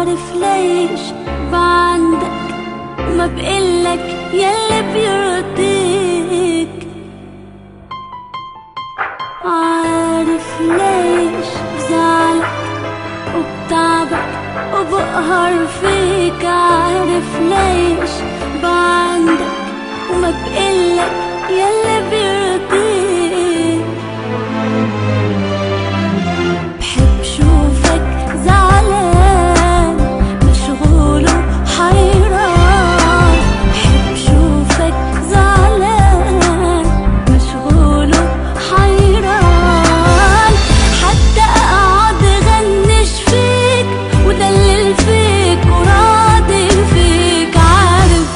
عارف ليش بعندك وما بقلك يلي بيرضيك. عارف ليش بزعلك وبتعبك وبقهر فيك. عارف ليش بعندك وما بقلك يلي بيرضيك. بحب شوفك زعلان مشغول وحيران. بحب شوفك زعلان مشغول وحيران. حتى اقعد غنش فيك ودلل فيك وراضي فيك. عارف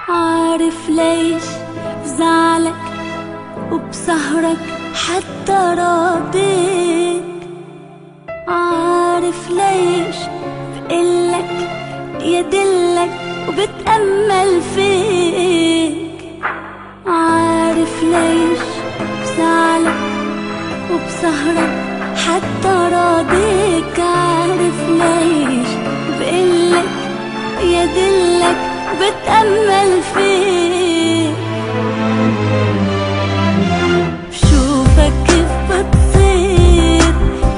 عارف ليش بزعلك وبسهرك حتى راضيك. عارف ليش بقلك يدلك وبتأمل فيك. عارف ليش بزعلك وبسهرك حتى راضيك. عارف ليش بقلك يدلك بتأمل فيك. بشوفك كيف بتصير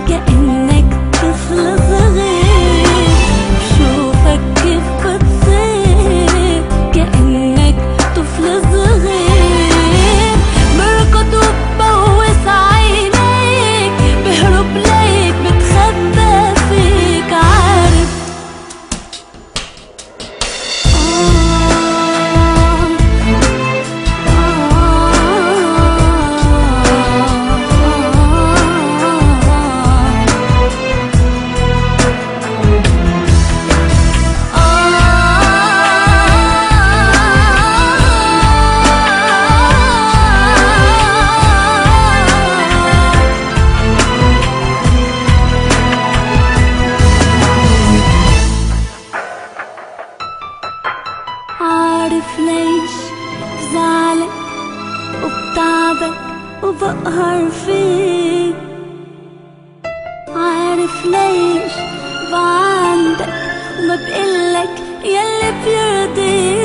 كأنك طفل صغير. بشوفك كيف بتصير كأنك طفل صغير. بركض وببوس عينيك بهرب ليك بتخبى فيك. عارف عارف ليش بزعلك وبتعبك وبقهر فيك. عارف ليش بعندك وما بقلك يلي بيرضيك.